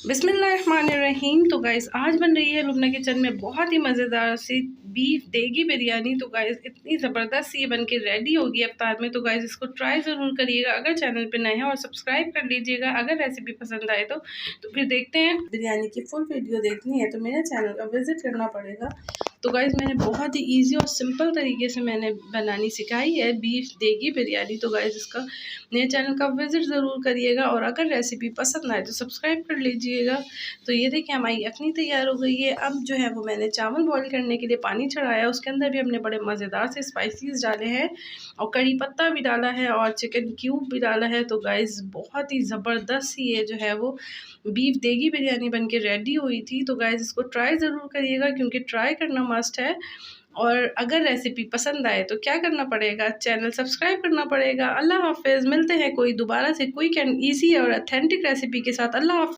बिस्मिल्लाहिर्रहमानिर्रहीम। तो गाइस आज बन रही है लुबना किचन में बहुत ही मज़ेदार सी बीफ देगी बिरयानी। तो गाइस इतनी ज़बरदस्त ये बन के रेडी होगी इफ्तार में। तो गाइस इसको ट्राई ज़रूर करिएगा। अगर चैनल पे नए हैं और सब्सक्राइब कर लीजिएगा। अगर रेसिपी पसंद आए तो फिर देखते हैं। बिरयानी की फुल वीडियो देखनी है तो मेरे चैनल का विज़िट करना पड़ेगा। तो गाइस मैंने बहुत ही ईजी और सिंपल तरीके से मैंने बनानी सिखाई है बीफ देगी बिरयानी। तो गाइस इसका मेरे चैनल का विज़िट ज़रूर करिएगा और अगर रेसिपी पसंद आए तो सब्सक्राइब कर लीजिएगा। तो ये देखिए हमारी यखनी तैयार हो गई है। अब जो है वो मैंने चावल बॉईल करने के लिए पानी चढ़ाया, उसके अंदर भी हमने बड़े मज़ेदार से स्पाइसेस डाले हैं और करी पत्ता भी डाला है और चिकन क्यूब भी डाला है। तो गाइस बहुत ही ज़बरदस्त ये जो है वो बीफ देगी बिरयानी बन के रेडी हुई थी। तो गाइस इसको ट्राई ज़रूर करिएगा क्योंकि ट्राई करना मस्ट है। और अगर रेसिपी पसंद आए तो क्या करना पड़ेगा, चैनल सब्सक्राइब करना पड़ेगा। अल्लाह हाफ़िज़। मिलते हैं कोई दोबारा से क्विक एंड ईज़ी और ऑथेंटिक रेसिपी के साथ। अल्लाह हाफ़िज़।